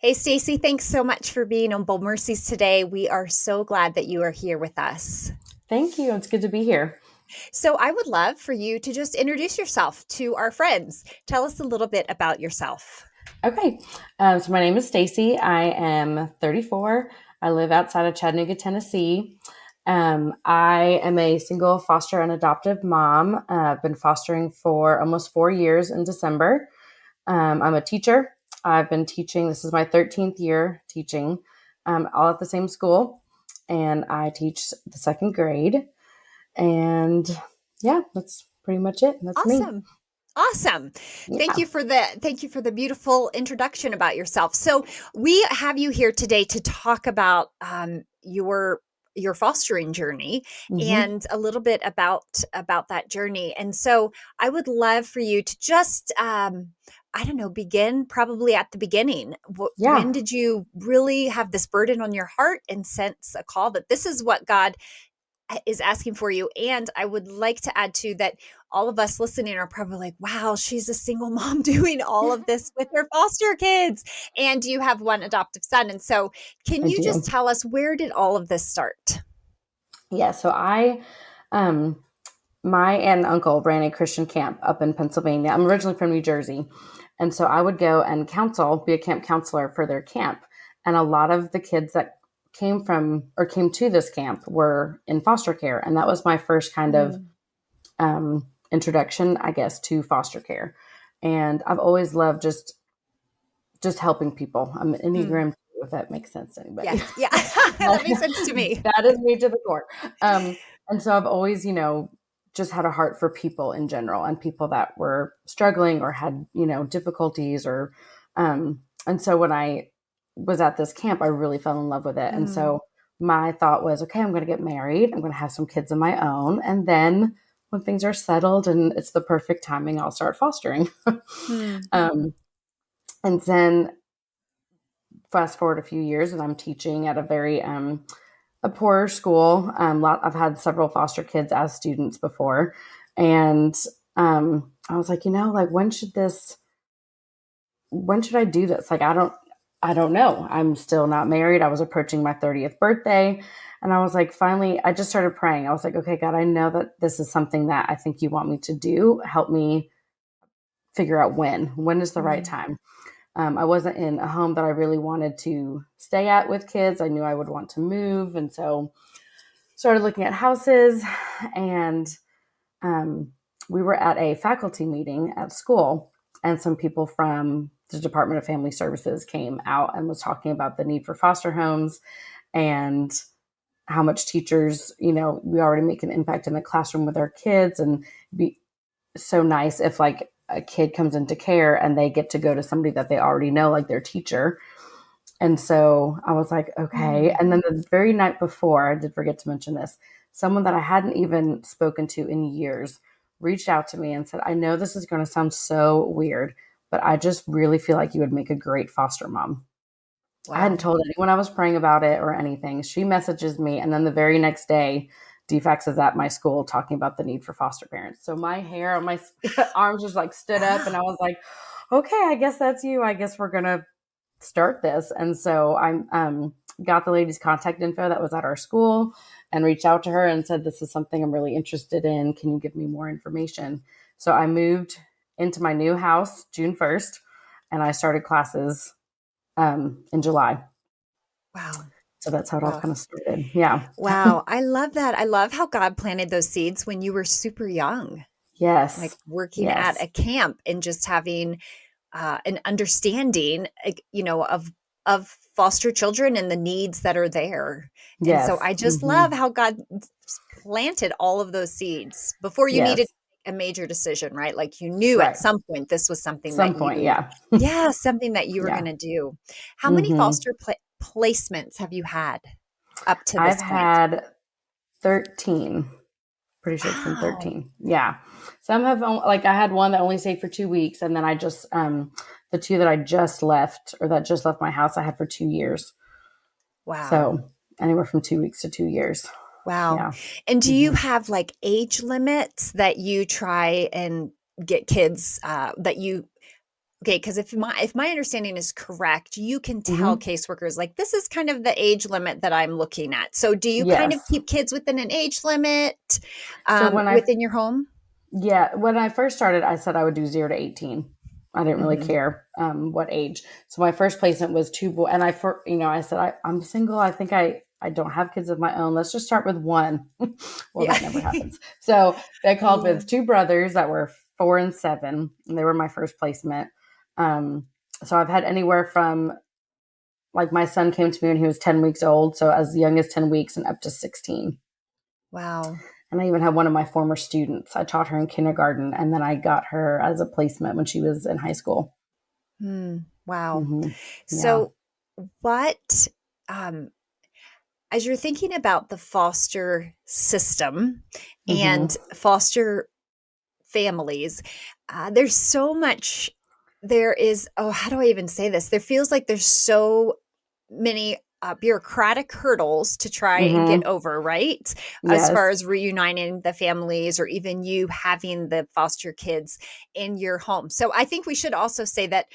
Hey, Stacy, thanks so much for being on Bold Mercies today. We are so glad that you are here with us. Thank you. It's good to be here. So, I would love for you to just introduce yourself to our friends. Tell us a little bit about yourself. Okay. So my name is Stacy. I am 34. I live outside of Chattanooga, Tennessee. I am a single foster and adoptive mom. I've been fostering for almost 4 years in December. I'm a teacher. I've been teaching. This is my 13th year teaching, all at the same school. And I teach the second grade. And yeah, that's pretty much it. That's me. Awesome. Awesome. Yeah. Thank you for the beautiful introduction about yourself. So, we have you here today to talk about your fostering journey Hmm. and a little bit about that journey. And so, I would love for you to just I don't know, begin probably at the beginning. When Yeah. did you really have this burden on your heart and sense a call that this is what God is asking for you? And I would like to add to that all of us listening are probably like, wow, she's a single mom doing all of this with her foster kids. And you have one adoptive son. And so, can I you just do. tell us, where did all of this start? Yeah, so um, my aunt and uncle ran a Christian camp up in Pennsylvania. I'm originally from New Jersey. And so I would go and be a camp counselor for their camp. And a lot of the kids that came to this camp were in foster care. And that was my first kind of Mm, introduction, I guess, to foster care. And I've always loved just helping people. I'm an mm. Enneagram 2, if that makes sense to anybody. Yes. Yeah. That makes sense to me. That is me to the core. And so I've always, just had a heart for people in general and people that were struggling or had, difficulties and so when I was at this camp, I really fell in love with it. And Mm, so my thought was, okay, I'm going to get married. I'm going to have some kids of my own. And then when things are settled and it's the perfect timing, I'll start fostering. mm, um, and then fast forward a few years and I'm teaching at a poorer school. I've had several foster kids as students before, and I was like, like when should I do this? Like, I don't know. I'm still not married. I was approaching my 30th birthday, and I was like, finally, I just started praying. I was like, okay, God, I know that this is something that I think you want me to do. Help me figure out when is the right mm, time. I wasn't in a home that I really wanted to stay at with kids. I knew I would want to move, and so started looking at houses. And um, we were at a faculty meeting at school, and some people from the Department of Family Services came out and was talking about the need for foster homes and how much teachers, we already make an impact in the classroom with our kids, and be so nice if like a kid comes into care and they get to go to somebody that they already know, like their teacher. And so I was like, okay. mm. And then the very night before, I did forget to mention this, someone that I hadn't even spoken to in years reached out to me and said, I know this is going to sound so weird, but I just really feel like you would make a great foster mom. I hadn't Wow. told anyone I was praying about it or anything. She messages me, and then the very next day, DFAX is at my school talking about the need for foster parents. So my hair on my arms just like stood up, and I Wow. was like, okay, I guess that's you. I guess we're going to start this. And so I got the lady's contact info that was at our school and reached out to her and said, this is something I'm really interested in. Can you give me more information? So I moved into my new house June 1st, and I started classes in July. Wow. So that's how it all Wow. kind of started. Yeah. Wow. I love that. I love how God planted those seeds when you were super young, like Yes. working at Yes. a camp and just having an understanding, of foster children and the needs that are there. And so Yes. I just Hmm. love how God planted all of those seeds before you needed Yes. a major decision, right? Like you knew at Right. some point this was something Some that point. you, Yeah. yeah, something that you were going Yeah. to do. How many Hmm. placements have you had up to I've this point? had 13. Pretty sure it's been Wow. 13. Yeah. Some have like I had one that only stayed for 2 weeks, and then I just the two that I just left or that just left my house I had for 2 years. Wow. So anywhere from 2 weeks to 2 years. Wow. Yeah. And do you Hmm. have like age limits that you try and get kids that you Okay, because if my understanding is correct, you can tell Hmm. caseworkers like this is kind of the age limit that I'm looking at. So do you kind of Yes. keep kids within an age limit So when I within your home? Yeah, when I first started, I said I would do 0 to 18. I didn't really Hmm. care what age. So my first placement was two boys, and I said I'm single. I think I don't have kids of my own. Let's just start with one. Well, Yeah. that never happens. So they called Yeah. with two brothers that were 4 and 7, and they were my first placement. Um, so I've had anywhere from, like, my son came to me when he was 10 weeks old, so as young as 10 weeks and up to 16. Wow. And I even had one of my former students. I taught her in kindergarten, and then I got her as a placement when she was in high school. Wow. Hmm. Yeah. So what um as you're thinking about the foster system Hmm. and foster families, there's so much. There is, oh, how do I even say this? There feels like there's so many bureaucratic hurdles to try and get Hmm. over, right? As far Yes. as reuniting the families or even you having the foster kids in your home. So I think we should also say that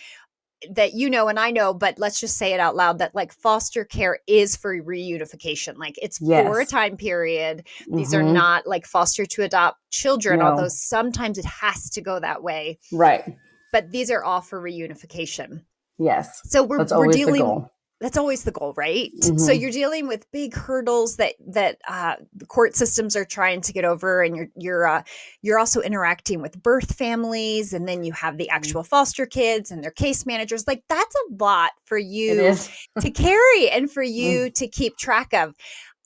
and I know, but let's just say it out loud that like foster care is for reunification. Like it's for a Yes. time period. These are Hmm. not like foster to adopt children, although No. sometimes it has to go that way. Right. But these are all for reunification. Yes. So we're That's we're always the dealing goal. that's always the goal, right? So Hmm. you're dealing with big hurdles that the court systems are trying to get over, and you're also interacting with birth families, and then you have the actual foster kids and their case managers. Like that's a lot for It you is. to carry and for Mm. you to keep track of.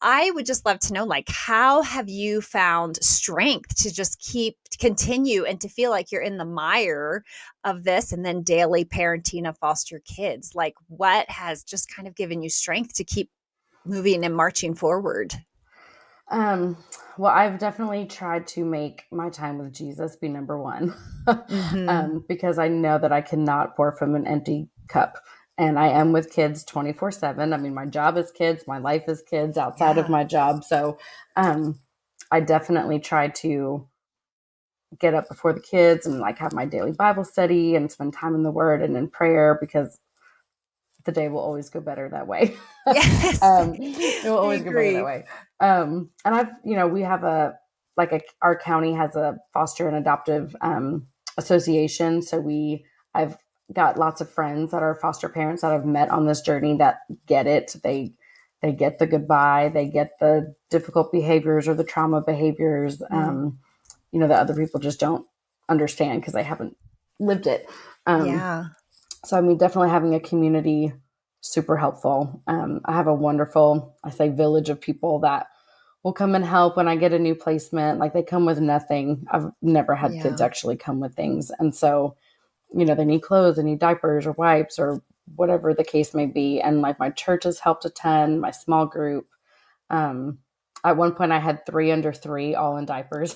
I would just love to know, like, how have you found strength to just continue and to feel like you're in the mire of this and then daily parenting of foster kids? Like, what has just kind of given you strength to keep moving and marching forward? Um, well, I've definitely tried to make my time with Jesus be number one, Mm-hmm. because I know that I cannot pour from an empty cup. And I am with kids 24/7. I mean, my job is kids, my life is kids outside of Yeah. my job. So um, I definitely try to get up before the kids and like have my daily Bible study and spend time in the Word and in prayer, because the day will always go better that way. Yes. It will I always go better that agree. way. And we have our county has a foster and adoptive association. So I've got lots of friends that are foster parents that I've met on this journey that get it. They get the goodbye, they get the difficult behaviors or the trauma behaviors, Mm. that other people just don't understand because they haven't lived it. Um, Yeah. so, I mean, definitely having a community, super helpful. I have a wonderful, I say, village of people that will come and help when I get a new placement. Like, they come with nothing. I've never had kids Yeah. actually come with things. And so, they need clothes, they need diapers or wipes or whatever the case may be. And like my church has helped a ton, my small group. Um, at one point, I had 3 under 3 all in diapers.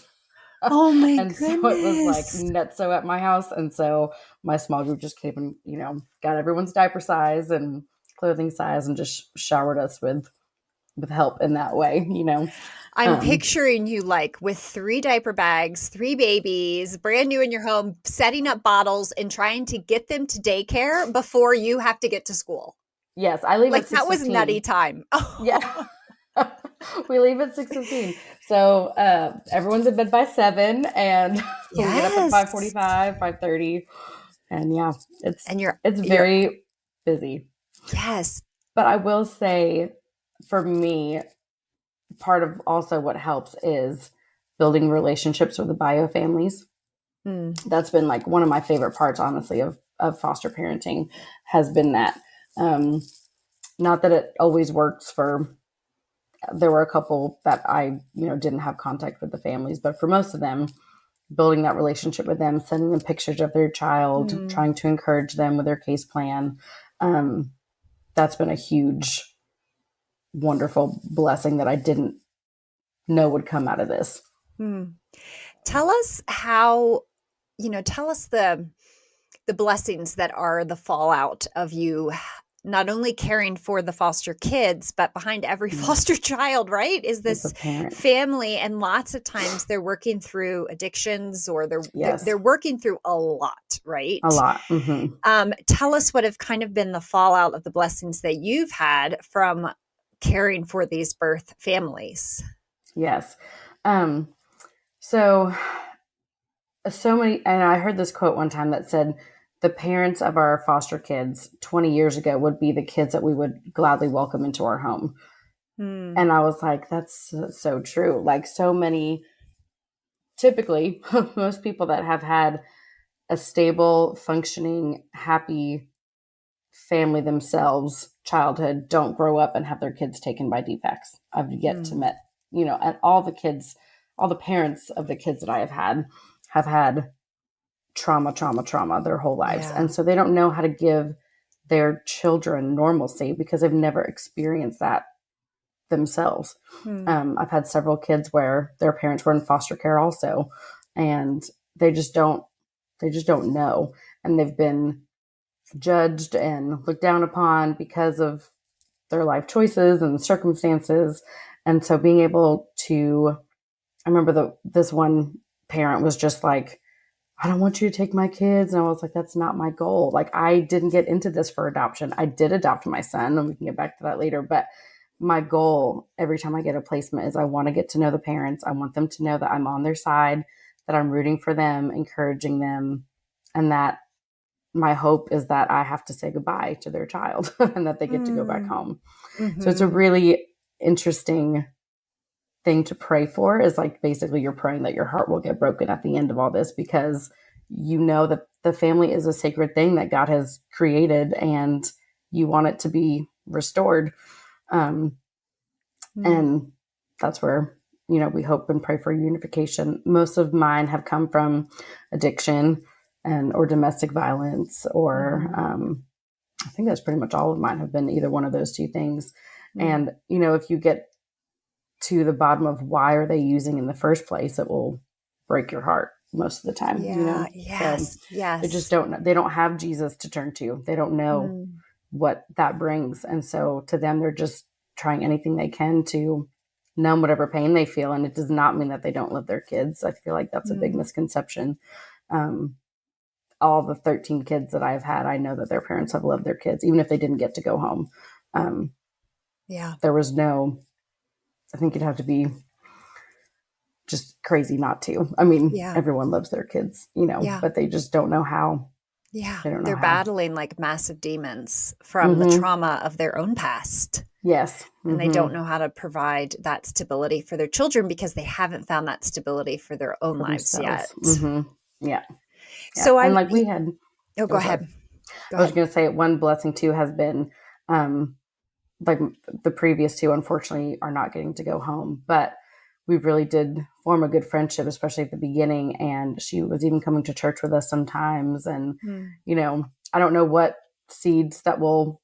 Oh my And so it was like goodness. nutso at my house. And so my small group just came and, got everyone's diaper size and clothing size and just showered us with help in that way. I'm Um, picturing you like with 3 diaper bags, 3 babies, brand new in your home, setting up bottles and trying to get them to daycare before you have to get to school. yes, I leave Like at that was nutty 6:15. time. Yeah. Oh, We leave at 6:15. So everyone's in bed by 7, and we get up at yes. 5:45, 5:30. And yeah, it's And it's you're very busy. yes. But I will say, for me, part of also what helps is building relationships with the bio families. Mm, That's been like one of my favorite parts, honestly, of foster parenting, has been that. Um, Not that it always works for, there were a couple that I, didn't have contact with the families, but for most of them, building that relationship with them, sending them pictures of their child, mm. trying to encourage them with their case plan. Um, that's been a huge, wonderful blessing that I didn't know would come out of this. Mm. Tell us how, tell us the blessings that are the fallout of you not only caring for the foster kids, but behind every foster Yes. child, right, is Is a this parent. family. And lots of times they're working through addictions, or Yes. they're working through a lot, A right? lot. Hmm. Tell us what have kind of been the fallout of the blessings that you've had from caring for these birth families. Yes. Um, so so many, and I heard this quote one time that said, the parents of our foster kids 20 years ago would be the kids that we would gladly welcome into our home. Hmm. And I was like, that's so true. Like, so many, typically, most people that have had a stable, functioning, happy family themselves, childhood, don't grow up and have their kids taken by defects. I've yet to Hmm. met, and all the kids, all the parents of the kids that I have had trauma their whole lives. Yeah. And so they don't know how to give their children normalcy because they've never experienced that themselves. Hmm. I've had several kids where their parents were in foster care also, and they just don't, know. And they've been judged and looked down upon because of their life choices and circumstances. And so being able to, I remember this one parent was just like, I don't want you to take my kids. And I was like, that's not my goal. Like, I didn't get into this for adoption. I did adopt my son, and we can get back to that later. But my goal every time I get a placement is I want to get to know the parents. I want them to know that I'm on their side, that I'm rooting for them, encouraging them, and that my hope is that I have to say goodbye to their child and that they get to go back Mm. home. So it's a Hmm. really interesting thing to pray for, is like basically you're praying that your heart will get broken at the end of all this, because you know that the family is a sacred thing that God has created, and you want it to be restored. Um, Hmm. and that's where, we hope and pray for unification. Most of mine have come from addiction and or domestic violence, or Hmm. I think that's pretty much all of mine have been either one of those two things. Hmm. And if you get to the bottom of why are they using in the first place, it will break your heart most of the time, Yeah. So Yes. Yes. they don't have Jesus to turn to. They don't know Hmm. what that brings. And so to them, they're just trying anything they can to numb whatever pain they feel. And it does not mean that they don't love their kids. I feel like that's a big Hmm. misconception. Um, all the 13 kids that I've had, I know that their parents have loved their kids, even if they didn't get to go home. Um, Yeah. there was no, I think you'd have to be just crazy not to. I mean, Yeah. everyone loves their kids, Yeah. but they just don't know how. Yeah. They don't know They're how. battling like massive demons from the Mm-hmm. trauma of their own past. Yes. And they don't Mm-hmm. know how to provide that stability for their children because they haven't found that stability for their own For lives themselves. yet. Mm-hmm. Yeah. Yeah. So And I, like we had, oh, go oh, sorry. ahead. Go I was ahead. going to say one blessing too has been, um, like the previous two, unfortunately, are not getting to go home, but we really did form a good friendship, especially at the beginning. And she was even coming to church with us sometimes. And, Hmm. I don't know what seeds that will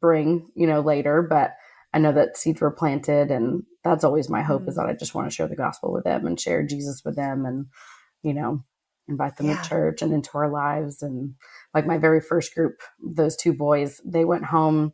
bring, later, but I know that seeds were planted, and that's always my hope, is Hmm. that I just want to share the gospel with them and share Jesus with them, and, you know, invite them to Yeah. church and into our lives. And like my very first group, those two boys, they went home.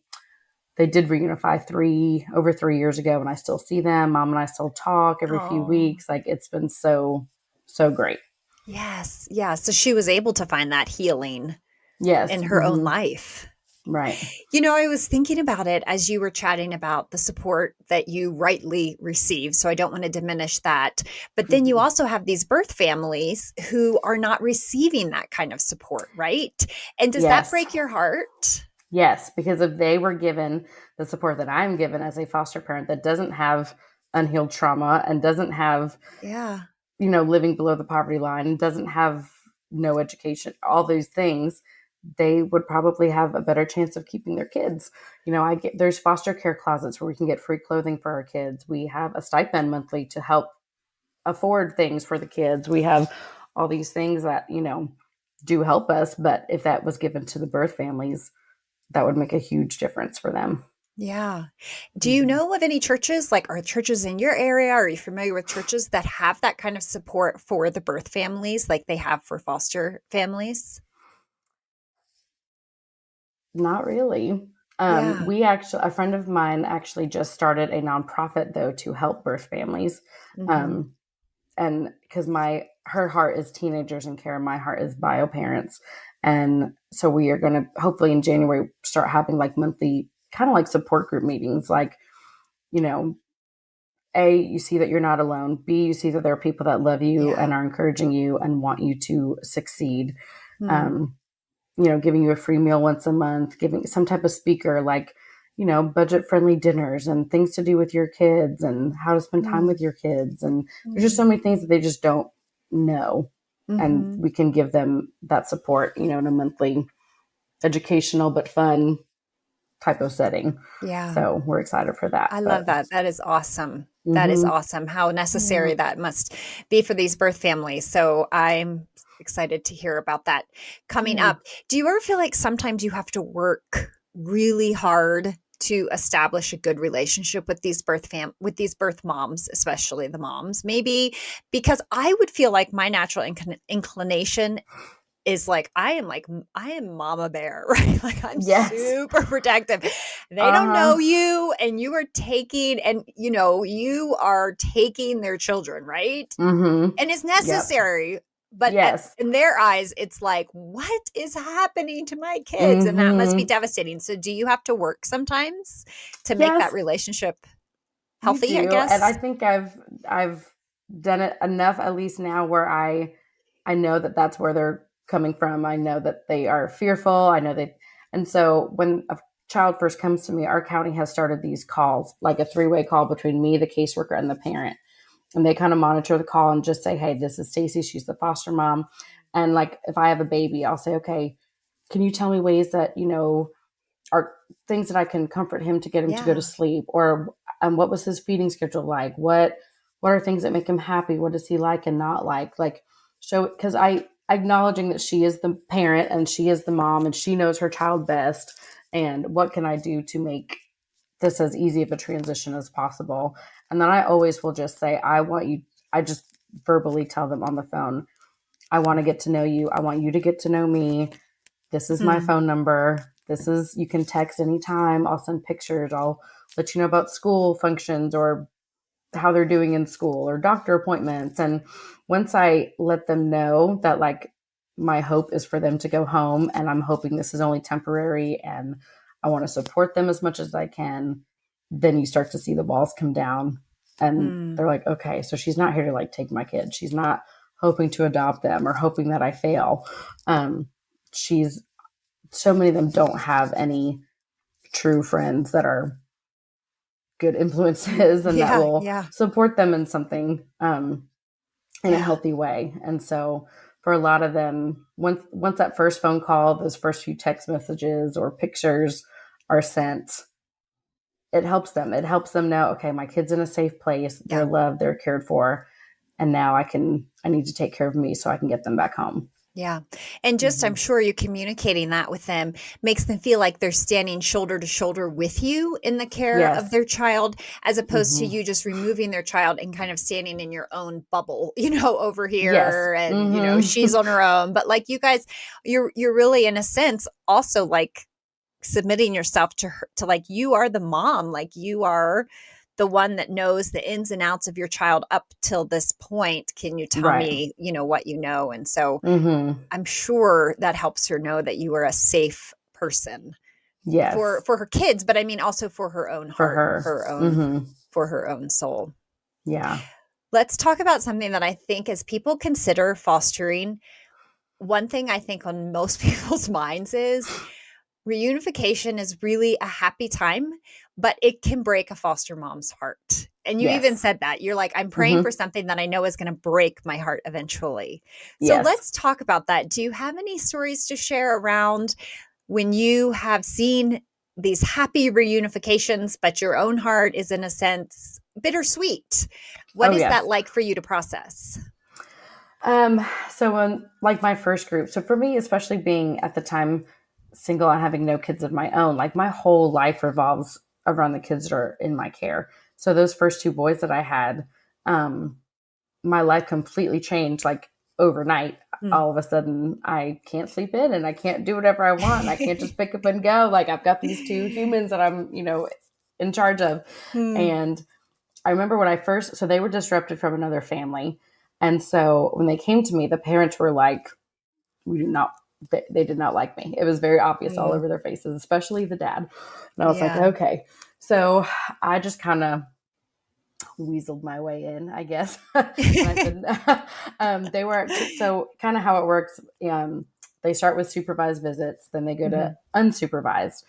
They did reunify over 3 years ago, and I still see them. Mom and I still talk every few Oh, weeks. Like, it's been so, so great. yes. Yeah. So she was able to find that healing Yes. in her own Mm-hmm. life. Right. I was thinking about it as you were chatting about the support that you rightly receive. So I don't want to diminish that. But then you Mm-hmm. also have these birth families who are not receiving that kind of support, right? And does that Yes. break your heart? Yes, because if they were given the support that I'm given as a foster parent that doesn't have unhealed trauma and doesn't have, Yeah. living below the poverty line, and doesn't have no education, all those things, they would probably have a better chance of keeping their kids. There's foster care closets where we can get free clothing for our kids. We have a stipend monthly to help afford things for the kids. We have all these things that, do help us. But if that was given to the birth families, that would make a huge difference for them. Yeah. Do you Mhm. know of any churches, like are churches in your area? Are you familiar with churches that have that kind of support for the birth families like they have for foster families? Not really. Yeah. We actually, a friend of mine actually just started a nonprofit though to help birth families. Hmm. Um, and because her heart is teenagers in care, my heart is bio parents. And so we are going to hopefully in January start having like monthly kind of like support group meetings. Like, you know, A, you see that you're not alone. B, you see that there are people that love you Yeah. and are encouraging you and want you to succeed. Mm. Um, giving you a free meal once a month, giving some type of speaker like, budget friendly dinners and things to do with your kids and how to spend time Mm. with your kids. And there's just so Mm. many things that they just don't know. And Hmm. we can give them that support, in a monthly educational but fun type of setting. Yeah. So we're excited for that. I love But that. That is awesome. That is mm-hmm. awesome. How Yeah. necessary that must be for these birth families. So I'm excited to hear about that coming Yeah. up. Do you ever feel like sometimes you have to work really hard to establish a good relationship with these with these birth moms, especially the moms? Maybe because I would feel like my natural inclination is I am mama bear, right? Like I'm Yes. super protective. They don't know Uh-huh. you and you are taking their children, right? Mm-hmm. And it's Yep. necessary, but Yes. in their eyes it's like what is happening to my kids, and that must be Mm-hmm. devastating. So do you have to work sometimes to make that Yes. relationship You healthy, I do, and I guess? think I've done it enough, at least now, where I know that that's where they're coming from. I know that they are fearful. I know and so when a child first comes to me, our county has started these calls, like a three-way call between me, the caseworker, and the parent, and they kind of monitor the call and just say, "Hey, this is Stacy. She's the foster mom," and like if I have a baby, I'll say, "Okay, can you tell me ways that are things that I can comfort him to get him to go to Yeah. sleep, or what was his feeding schedule like? What are things that make him happy? What does he like and not like? Like show because I acknowledging that she is the parent and she is the mom and she knows her child best. And what can I do to make this as easy of a transition as possible? And then I always will just say, I want you. I just verbally tell them on the phone, I want to get to know you. I want you to get to know me. This is my Hmm. phone number. You can text anytime. I'll send pictures. I'll let you know about school functions or how they're doing in school or doctor appointments. And once I let them know that, like, my hope is for them to go home and I'm hoping this is only temporary and I want to support them as much as I can, then you start to see the walls come down and Mm. they're like, okay, so she's not here to like take my kids. She's not hoping to adopt them or hoping that I fail. She's So many of them don't have any true friends that are good influences and that Yeah, will yeah, support them in something in a yeah, healthy way. And so for a lot of them, once that first phone call, those first few text messages or pictures are sent, it helps them. It helps them know, okay, my kid's in a safe place, they're yeah. loved, they're cared for, and now I need to take care of me so I can get them back home. Yeah. And just, I'm Mm-hmm. sure you communicating that with them makes them feel like they're standing shoulder to shoulder with you in the care of Yes. their child, as opposed to Mm-hmm. you just removing their child and kind of standing in your own bubble, over Yes. here, and, Mm-hmm. she's on her own. But like you guys, you're really in a sense also like submitting yourself to her, to like you are the mom, like you are the one that knows the ins and outs of your child up till this point. Can you tell Right. me, what you know? And so Mm-hmm. I'm sure that helps her know that you are a safe person for Yes. her kids, but I mean also for her own For heart and her. Mm-hmm. for her own soul. Yeah. Let's talk about something that I think as people consider fostering, one thing I think on most people's minds is reunification is really a happy time, but it can break a foster mom's heart. And you even Yes. said that. You're like, I'm praying for Mm-hmm. something that I know is going to break my heart eventually. So Yes. let's talk about that. Do you have any stories to share around when you have seen these happy reunifications, but your own heart is, in a sense, bittersweet? What Oh, is that yes. like for you to process? So when like my first group, so for me, especially being at the time single and having no kids of my own, like my whole life revolves around the kids that are in my care. So those first two boys that I had, um, my life completely changed. Like overnight, Mm. all of a sudden I can't sleep in and I can't do whatever I want. I can't just pick up and go. Like I've got these two humans that I'm, in charge of. Mm. And I remember when I first, so they were disrupted from another family. And so when they came to me, the parents were like, we do not, they did not like me. It was very obvious all Mm. over their faces, especially the dad. And I was like, Yeah. okay. So I just kind of weaseled my way in, I guess. And I said, they were, so kind of how it works. They start with supervised visits, then they go to Mhm. unsupervised.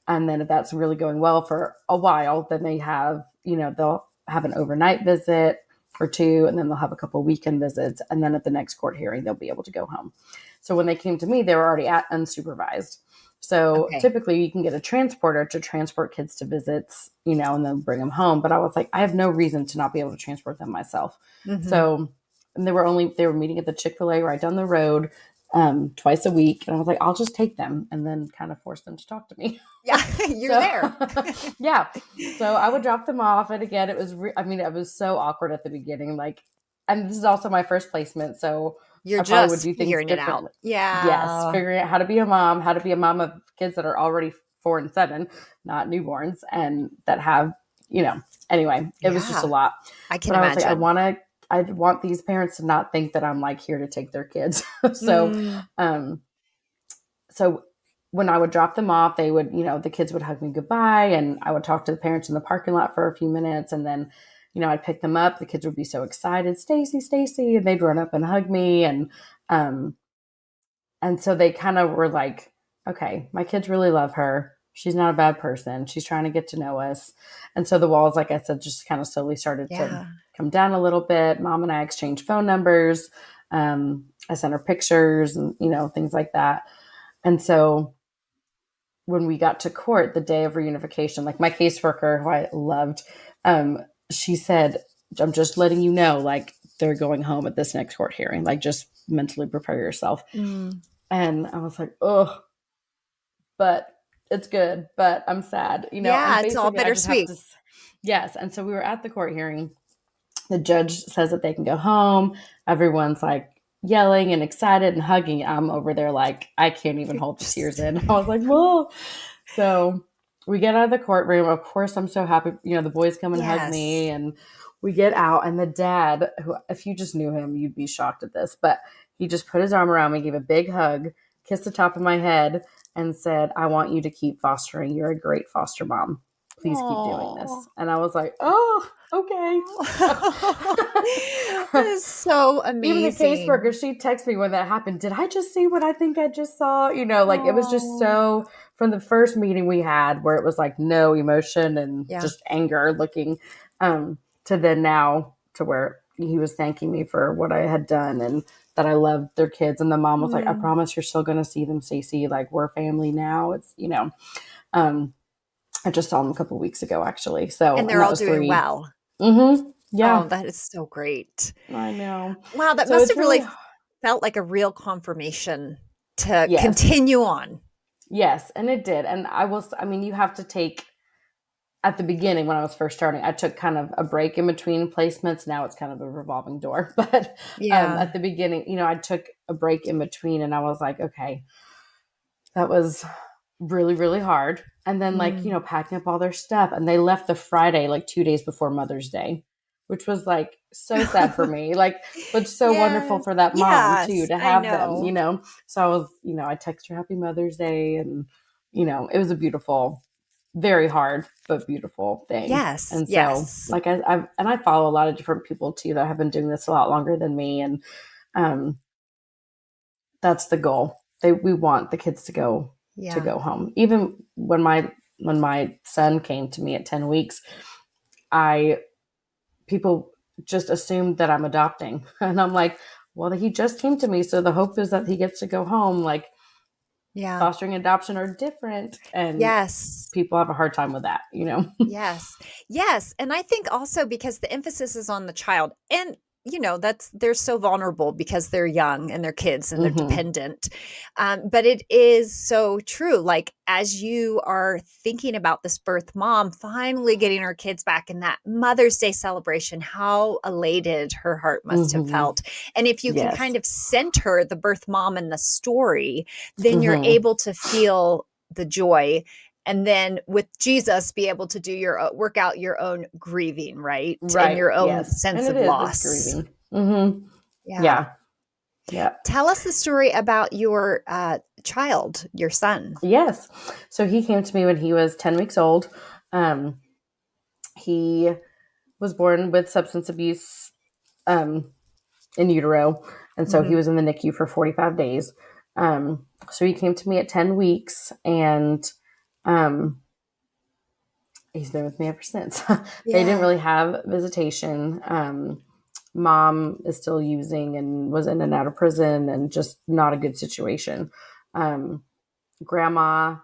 And then if that's really going well for a while, then they have, they'll have an overnight visit or two, and then they'll have a couple weekend visits. And then at the next court hearing, they'll be able to go home. So when they came to me, they were already at unsupervised. So Okay. typically you can get a transporter to transport kids to visits, and then bring them home. But I was like, I have no reason to not be able to transport them myself. Mhm. So and they were meeting at the Chick-fil-A right down the road twice a week. And I was like, I'll just take them and then kind of force them to talk to me. Yeah, you're So there. yeah, so I would drop them off. And again, it was so awkward at the beginning. Like, and this is also my first placement. So You're I probably would just do things figuring it out. differently. Yes, Yeah. figuring out how to be a mom of kids that are already 4 and 7, not newborns, and that have, anyway, it was just a Yeah. lot. I can But I was like, imagine. I want these parents to not think that I'm like here to take their kids. so, Mm. um, so when I would drop them off, they would, the kids would hug me goodbye, and I would talk to the parents in the parking lot for a few minutes, and then, I'd pick them up. The kids would be so excited, Stacy, Stacy, and they'd run up and hug me, um, and so they kind of were like, okay, my kids really love her. She's not a bad person. She's trying to get to know us. And so the walls, like I said, just kind of slowly started to Yeah. come down a little bit. Mom and I exchanged phone numbers. I sent her pictures and, things like that. And so when we got to court the day of reunification, like my caseworker, who I loved, she said, I'm just letting you know, like they're going home at this next court hearing. Like just mentally prepare yourself. Mm. And I was like, oh, but it's good, but I'm sad, and Yeah, it's all basically I just have bittersweet. to, yes. And so we were at the court hearing. The judge says that they can go home. Everyone's like yelling and excited and hugging. I'm over there like, I can't even You're hold the tears just in. I was like, whoa. So we get out of the courtroom. Of course, I'm so happy. The boys come and hug me, yes. and we get out. And the dad, who, if you just knew him, you'd be shocked at this, but he just put his arm around me, gave a big hug, kissed the top of my head, and said, I want you to keep fostering. You're a great foster mom. Please keep doing Oh. this. And I was like, oh, okay. That is so Even the amazing. caseworker, she texted me when that happened. Did I just see what I think I just saw? Like it was just Oh. so, from the first meeting we had where it was like no emotion and Yeah. just anger looking, to then now to where he was thanking me for what I had done and that I loved their kids. And the mom was like, I Mm. promise you're still going to see them, Stacey. Like we're family now. It's, um, I just saw them a couple of weeks ago actually. So, And and they're that all was doing 3. well. Yeah, Oh, that is so great. I know. Wow, that So must it's have really, really felt like a real confirmation to yes. continue on. Yes, and it did. And I mean, you have to take, at the beginning when I was first starting, I took kind of a break in between placements. Now it's kind of a revolving door. But Yeah. at the beginning, I took a break in between and I was like, okay, that was really, really hard. And then, like, Mm. packing up all their stuff. And they left the Friday, like 2 days before Mother's Day, which was like so sad for me. Like, but so wonderful Yes. for that mom too, Yes, to I have them, know. So I was, I text her Happy Mother's Day, and, it was a beautiful, very hard, but beautiful thing. Yes, And so, yes. like, I follow a lot of different people too that have been doing this a lot longer than me. And, um, that's the goal. We want the kids to Yeah. go home. Even when my son came to me at 10 weeks, I people just assumed that I'm adopting. And I'm like, well, he just came to me, so the hope is that he gets to go home. Like Yeah. fostering and adoption are different, and Yes. people have a hard time with that. Yes. Yes, and I think also because the emphasis is on the child, and they're so vulnerable because they're young and they're kids and they're Mm-hmm. dependent. But it is so true. Like, as you are thinking about this birth mom finally getting her kids back in that Mother's Day celebration, how elated her heart must have Mm-hmm. felt. And if you can Yes. kind of center the birth mom in the story, then you're Mm-hmm. able to feel the joy, and then with Jesus be able to do your work out your own grieving, right? And Right. your own Yes. sense And it of is. It's loss. grieving. Mm-hmm. Yeah. Yeah. Yeah. Tell us the story about your child, your son. Yes. So he came to me when he was 10 weeks old. Um, he was born with substance abuse um, in utero. And so he Mm-hmm. was in the NICU for 45 days. So he came to me at 10 weeks and um, he's been with me ever since. They didn't Yeah. really have visitation. Mom is still using and was in and out of prison and just not a good situation. Um, Grandma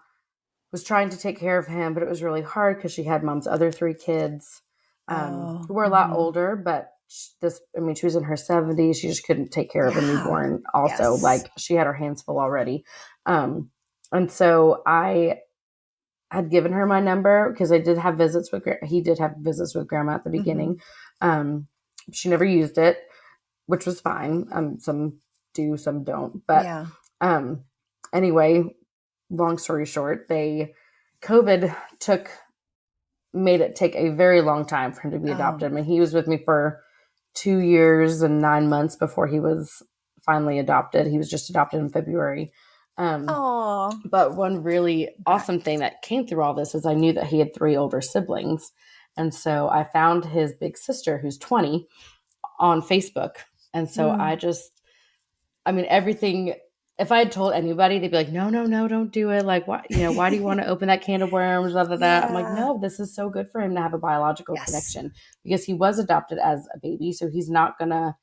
was trying to take care of him, but it was really hard because she had mom's other three kids Oh. who were a lot Mm-hmm. older, but she was in her 70s. She just couldn't take care of a Yeah. newborn. Also, Yes. like she had her hands full already. Um, and so I had given her my number because I did have visits with, he did have visits with grandma at the Mm-hmm. beginning. Um, she never used it, which was fine. Some do, some don't. But Yeah. um, anyway, long story short, COVID took made it take a very long time for him to be Oh. adopted. I mean, he was with me for 2 years and 9 months before he was finally adopted. He was just adopted in February. Um, Oh. but one really Okay. awesome thing that came through all this is I knew that he had three older siblings. And so I found his big sister, who's 20, on Facebook. And so Mm. I mean, everything. If I had told anybody, they'd be like, "No, no, no, don't do it. Like, why? Why do you want to open that can of worms?" Blah, blah, blah. I'm like, Yeah. "No, this is so good for him to have a biological Yes. connection because he was adopted as a baby, so he's not gonna.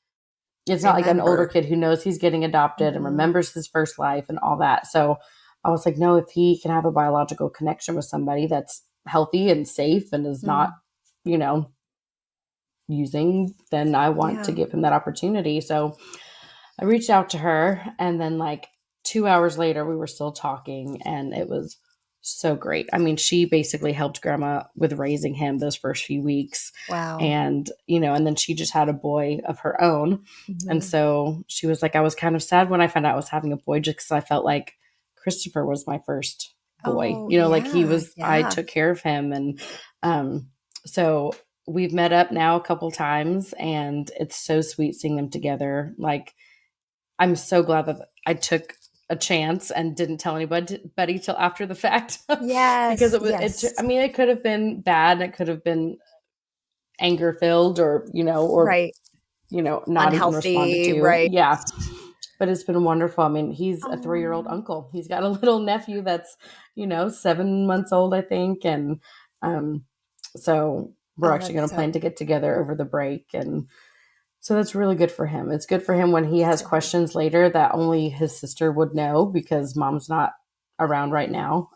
It's not like an older Remember. kid who knows he's getting adopted and Mm-hmm. remembers his first life and all that. So I was like, no, if he can have a biological connection with somebody that's healthy and safe and is not, Mm. you know, using, then I want to Yeah. give him that opportunity. So I reached out to her, and then like 2 hours later, we were still talking, and it was so great. I mean, she basically helped grandma with raising him those first few weeks. Wow. And, and then she just had a boy of her own. And Mm-hmm. so she was like, I was kind of sad when I found out I was having a boy just because I felt like Christopher was my first boy. Oh, Like yeah. I Yeah. took care of him. And so we've met up now a couple times, and it's so sweet seeing them together. Like, I'm so glad that I took a chance and didn't tell anybody till after the fact because Yes. I Yes. mean, it could have been bad. It could have been anger filled or Right. not even responded Unhealthy. to. Right. Yeah. But it's been wonderful. I mean, he's a 3-year-old Oh, uncle. He's got a little nephew that's, 7 months old, I think. And um, so we're oh, actually going that's to plan so to get together over the break. And so that's really good for him. It's good for him when he has so good. questions later that only his sister would know because mom's not around right now.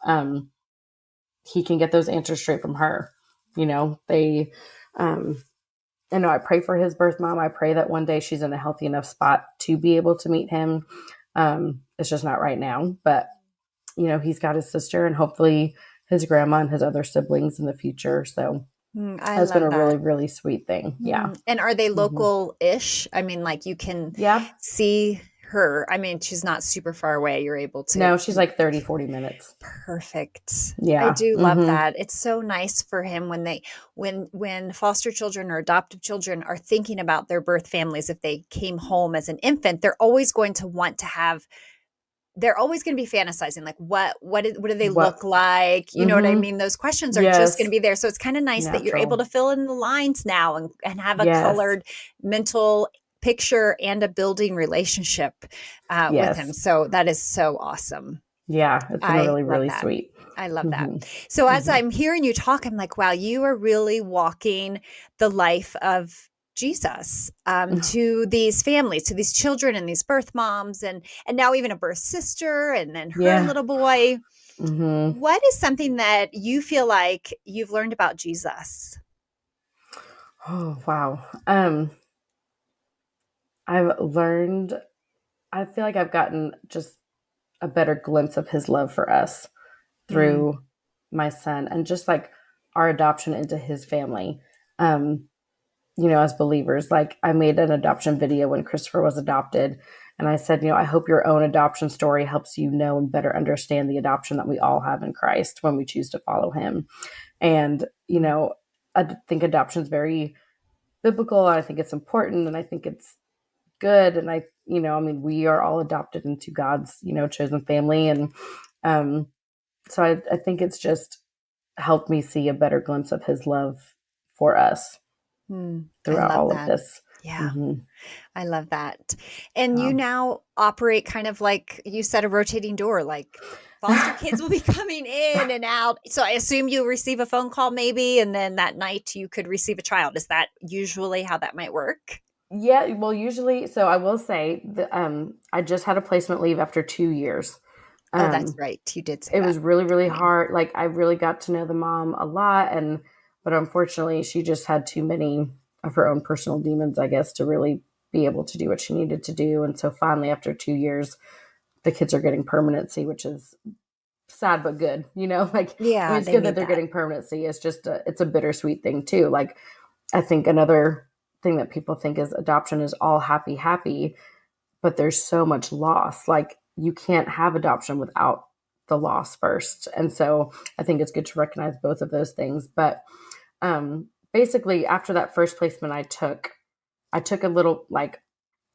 He can get those answers straight from her. They, um, I know I pray for his birth mom. I pray that one day she's in a healthy enough spot to be able to meet him. It's just not right now, but he's got his sister and hopefully his grandma and his other siblings in the future. So I that's been love a really, that. really sweet thing. Yeah. And are they Hmm. local-ish? I mean, like you can Yeah. see her. I mean, she's not super far away. You're able to No, she's like 30, 40 minutes. perfect. I Yeah. do love Hmm. that. It's so nice for him when when foster children or adoptive children are thinking about their birth families. If they came home as an infant, they're always going to be fantasizing like what do they What? look like, you know what I Hmm. mean? Those questions are just going to Yes. be there, so it's kind of nice that you're able Natural. to fill in the lines now and have a Yes. colored mental picture and a building relationship with him, Yes. so that is so awesome. Yeah. It's been I really, love really that. sweet. I love that. Hmm. So as Hmm. I'm hearing you talk, I'm like, wow, you are really walking the life of Jesus, to these families, to these children and these birth moms, and now even a birth sister, and then her Yeah. little boy. Hmm. What is something that you feel like you've learned about Jesus? Oh, wow. I've learned, I feel like I've gotten just a better glimpse of his love for us Mm, through my son and just like our adoption into his family. Um, as believers, like I made an adoption video when Christopher was adopted. And I said, I hope your own adoption story helps you know and better understand the adoption that we all have in Christ when we choose to follow him. And, mm, I think adoption is very biblical. And I think it's important. And I think it's good. And we are all adopted into God's, chosen family. And um, so I think it's just helped me see a better glimpse of his love for us I throughout love all of that. this. Yeah, Hmm. I love that. And you Um, now operate kind of like you said, a rotating door, like foster kids will be coming in and out. So I assume you receive a phone call maybe, and then that night you could receive a child. Is that usually how that might work? yeah, well, usually, so I will say that I just had a placement leave after 2 years. Oh, that's Um, right. You did say it that was really, really to me. hard. Like I really got to know the mom a lot, but unfortunately, she just had too many of her own personal demons, I guess, to really be able to do what she needed to do. And so finally, after 2 years, the kids are getting permanency, which is sad but good. Like Yeah, it's they good that need they're that. getting permanency. It's a bittersweet thing too. Like I think another thing that people think is adoption is all happy, happy, but there's so much loss. Like you can't have adoption without the loss first. And so I think it's good to recognize both of those things. But basically, after that first placement I took a little, like,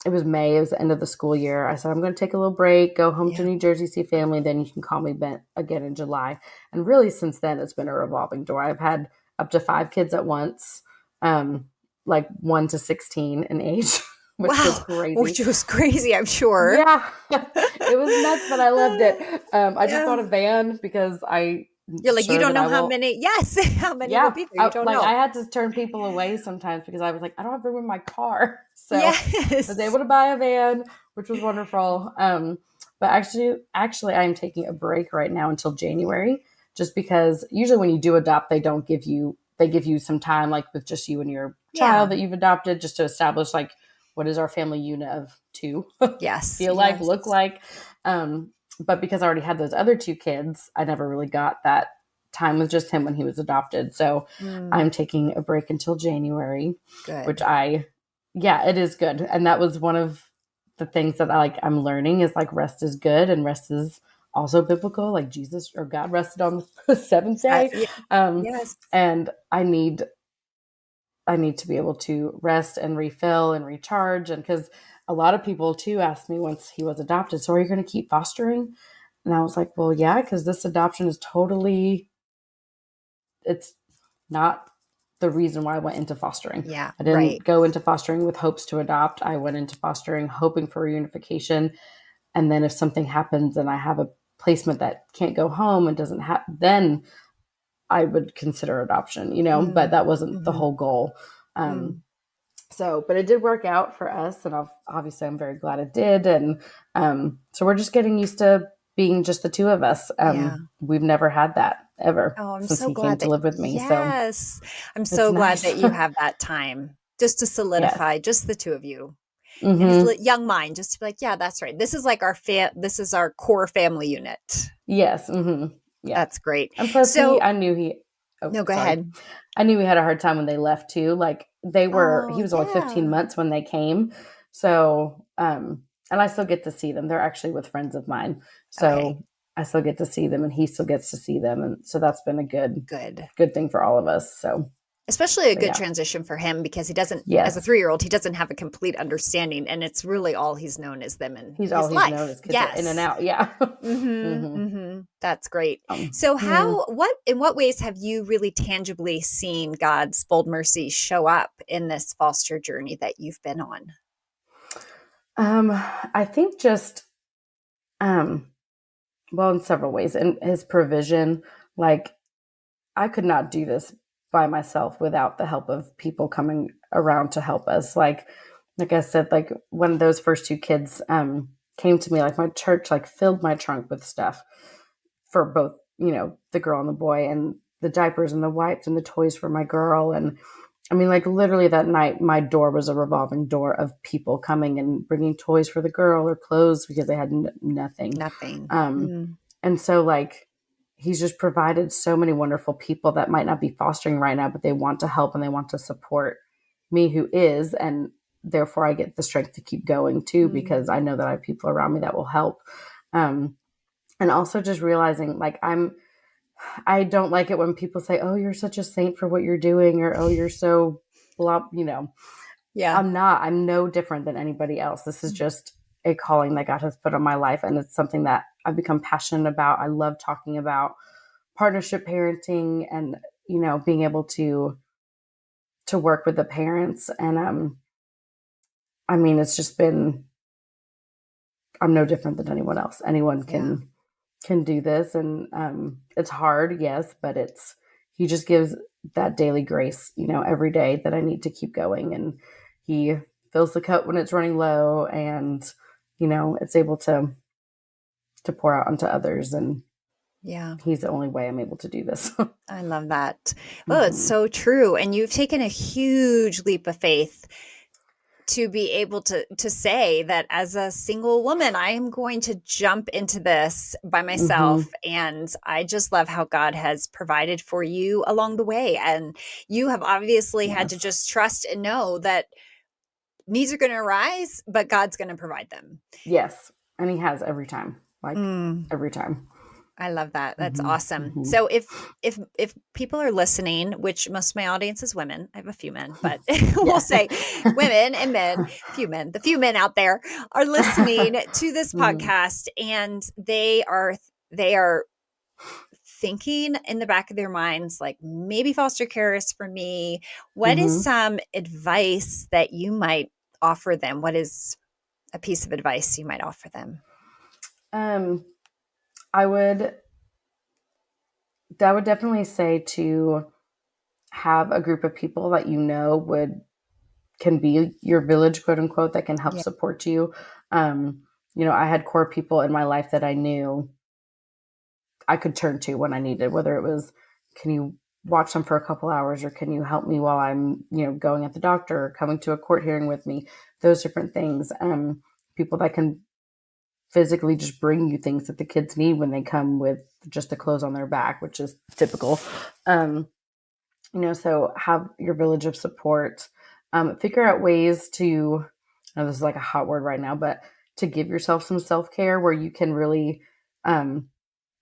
it was May, it was the end of the school year. I said, I'm going to take a little break, go home to Yeah. New Jersey, see family. Then you can call me again in July. And really, since then, it's been a revolving door. I've had up to 5 kids at once, um, like 1 to 16 in age, which was Wow, crazy. which was crazy, I'm sure. Yeah, it was nuts, but I loved it. I just Yeah. bought a van because I'm You're like, you sure don't that know I how will. many, yes, how many will Yeah, be there. You don't like I know. had to turn people away sometimes because I was like, I don't have room in my car. So I was Yes. able to buy a van, which was wonderful. But actually, I'm taking a break right now until January, just because usually when you do adopt, they give you some time, like with just you and your Yeah. child that you've adopted, just to establish like what is our family unit of two Yes. feel like, Yes. look like. Um, but because I already had those other 2 kids, I never really got that time with just him when he was adopted. So Mm, I'm taking a break until January, which good. yeah, it is good. And that was one of the things that I'm learning is like rest is good and rest is also biblical. Like Jesus or God rested on the seventh day. Yeah. Um, Yes. and I need to be able to rest and refill and recharge. And because a lot of people too asked me once he was adopted, so are you going to keep fostering? And I was like, well, yeah, because this adoption is totally, it's not the reason why I went into fostering. Yeah. I Right. didn't go into fostering with hopes to adopt. I went into fostering hoping for reunification. And then if something happens and I have a placement that can't go home and doesn't have, then I would consider adoption, but Mm, that wasn't the hmm. whole goal. Um, Mm, but it did work out for us. And obviously I'm very glad it did. And so we're just getting used to being just the two of us. yeah. We've never had that ever Oh, I'm since so he came glad to that, live with me. So yes. I'm it's so glad nice. that you have that time just to Yes. solidify just the two of you in his Hmm. young mind, just to be like, yeah, that's right. This is like this is our core family unit. Yes. Hmm. Yeah. That's great. And plus, So, I knew oh, no, go sorry. ahead. I knew we had a hard time when they left too. Like he Oh, was only 15 yeah. months when they came. So, and I still get to see them. They're actually with friends of mine. Okay, So I still get to see them and he still gets to see them. And so that's been a good. good thing for all of us. So, Especially a but good yeah. transition for him because he doesn't, as a Yes. 3-year-old, he doesn't have a complete understanding, and it's really all he's known is them in All his he's known. life. His kids are in and Yes. out. Yeah. Mm-hmm. Hmm. Mm-hmm. That's great. So Yeah. in what ways have you really tangibly seen God's bold mercy show up in this foster journey that you've been on? I think just, um, well, in several ways. And his provision, like I could not do this by myself without the help of people coming around to help us. Like I said, like when those first 2 kids came to me, like my church like filled my trunk with stuff for both, the girl and the boy, and the diapers and the wipes and the toys for my girl. And I mean, like literally that night, my door was a revolving door of people coming and bringing toys for the girl or clothes because they had nothing. Nothing. Um, Mm, and so, like, he's just provided so many wonderful people that might not be fostering right now, but they want to help and they want to support me who is. And therefore, I get the strength to keep going too, mm. because I know that I have people around me that will help. Um, and also just realizing like I don't like it when people say, "Oh, you're such a saint for what you're doing," or "Oh, you're so blah," you know. Yeah. I'm not. I'm no different than anybody else. This is just a calling that God has put on my life, and it's something that I've become passionate about. I love talking about partnership parenting and, being able to work with the parents. And I mean, it's just been, I'm no different than anyone else. Anyone Yeah. can do this, and it's hard, yes, but it's he just gives that daily grace, every day that I need to keep going, and he fills the cup when it's running low, and it's able to pour out onto others, and Yeah. he's the only way I'm able to do this. I love that. Oh, it's Hmm. so true. And you've taken a huge leap of faith to be able to say that as a single woman, I am going to jump into this by myself. Hmm. And I just love how God has provided for you along the way. And you have obviously had to Yes. just trust and know that needs are going to arise, but God's going to provide them. Yes, and he has every time, like Mm. every time. I love that. That's Hmm. awesome. Hmm. So if people are listening, which most of my audience is women, I have a few men, but we'll Yeah. say women and men, few men, the few men out there are listening to this Hmm. podcast and they are thinking in the back of their minds like maybe foster care is for me. What is Hmm. some advice that you might offer them? What is a piece of advice you might offer them? Um, I would definitely say to have a group of people that would can be your village, quote unquote, that can help Yeah. support you. Um, I had core people in my life that I knew I could turn to when I needed, whether it was, can you watch them for a couple hours, or can you help me while I'm, going at the doctor or coming to a court hearing with me, those different things. People that can physically just bring you things that the kids need when they come with just the clothes on their back, which is typical. Um, so have your village of support. Figure out ways to, I know this is like a hot word right now, but to give yourself some self care where you can really um,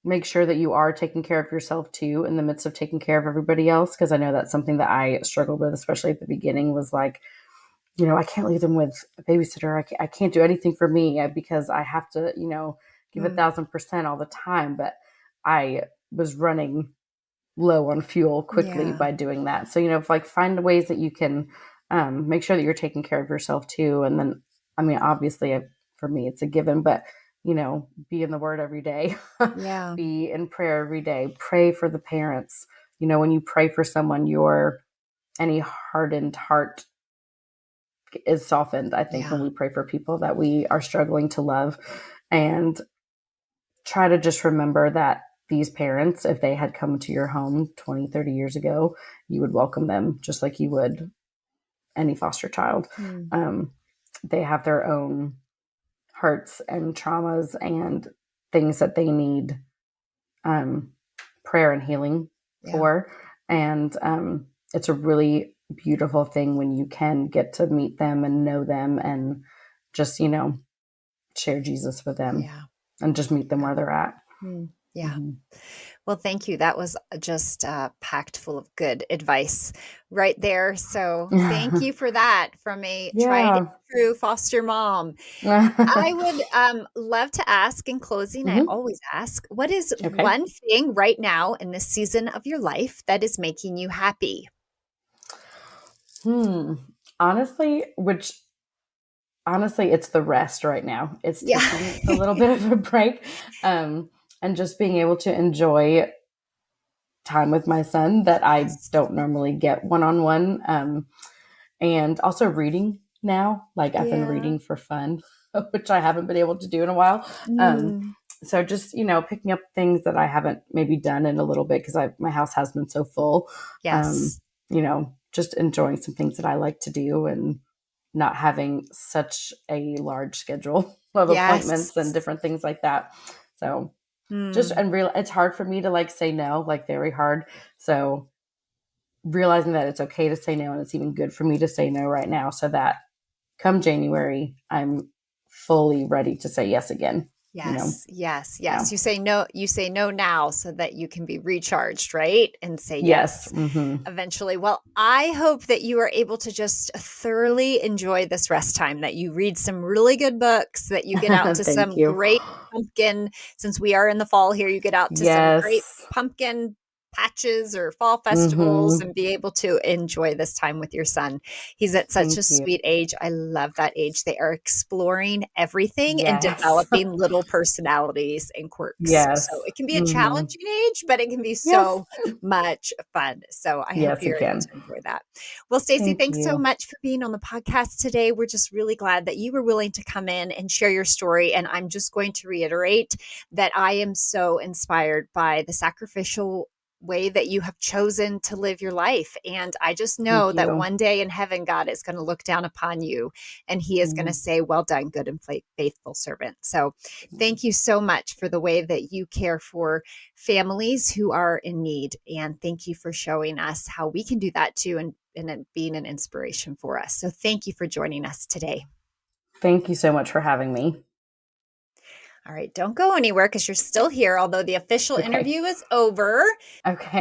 make sure that you are taking care of yourself too in the midst of taking care of everybody else. Cause I know that's something that I struggled with, especially at the beginning, was like, I can't leave them with a babysitter. I can't do anything for me because I have to, give Mm, 1,000% all the time. But I was running low on fuel quickly yeah. by doing that. So, like find ways that you can make sure that you're taking care of yourself too. And then, I mean, obviously for me, it's a given, but, be in the word every day, Yeah. be in prayer every day, pray for the parents. When you pray for someone, any hardened heart is softened, I think, when Yeah. we pray for people that we are struggling to love, and try to just remember that these parents, if they had come to your home 20, 30 years ago, you would welcome them just like you would any foster child. Mm, Um, they have their own hurts and traumas and things that they need um, prayer and healing yeah. for. And it's a really beautiful thing when you can get to meet them and know them and just, share Jesus with them Yeah. and just meet them Yeah. where they're at. Mm, yeah. Hmm. Well, thank you. That was just packed full of good advice right there. So thank you for that from a tried and Yeah. true foster mom. I would love to ask in closing, I Hmm. always ask, what is Okay. one thing right now in this season of your life that is making you happy? Hmm. Honestly, it's the rest right now. It's Yeah. taking a little bit of a break, um, and just being able to enjoy time with my son that I Yes. don't normally get one on one. And also reading now. Like I've been Yeah. reading for fun, which I haven't been able to do in a while. Um, Mm, so just picking up things that I haven't maybe done in a little bit because my house has been so full. Um, yes. just enjoying some things that I like to do and not having such a large schedule of appointments and Yes. different things like that. So just, Mm. and real, it's hard for me to like say no, like very hard. So realizing that it's okay to say no, and it's even good for me to say no right now, so that come January, I'm fully ready to say yes again, you know? Yes, yes, Yeah. yes. You say no now so that you can be recharged, right? And say Yes. yes Mm-hmm. eventually. Well, I hope that you are able to just thoroughly enjoy this rest time, that you read some really good books, that you get out to Thank some you. great pumpkin, since we are in the fall here, you get out to some great Yes. pumpkin patches or fall festivals Mm-hmm. and be able to enjoy this time with your son. He's at such a Thank you. sweet age. I love that age. They are exploring everything and Yes. developing little personalities and quirks. So Yes. it can be a Mm-hmm. challenging age, but it can be Yes. so much fun. So I hope Yes, you're able again. to enjoy that. Well, Stacy, Thank thanks so you. much for being on the podcast today. We're just really glad that you were willing to come in and share your story. And I'm just going to reiterate that I am so inspired by the sacrificial way that you have chosen to live your life. And I just know Thank that you. one day in heaven, God is going to look down upon you and he is going to Mm, say, well done, good and faithful servant. So thank you so much for the way that you care for families who are in need. And thank you for showing us how we can do that too, and being an inspiration for us. So thank you for joining us today. Thank you so much for having me. All right, don't go anywhere because you're still here, although the official Okay. interview is over. Okay.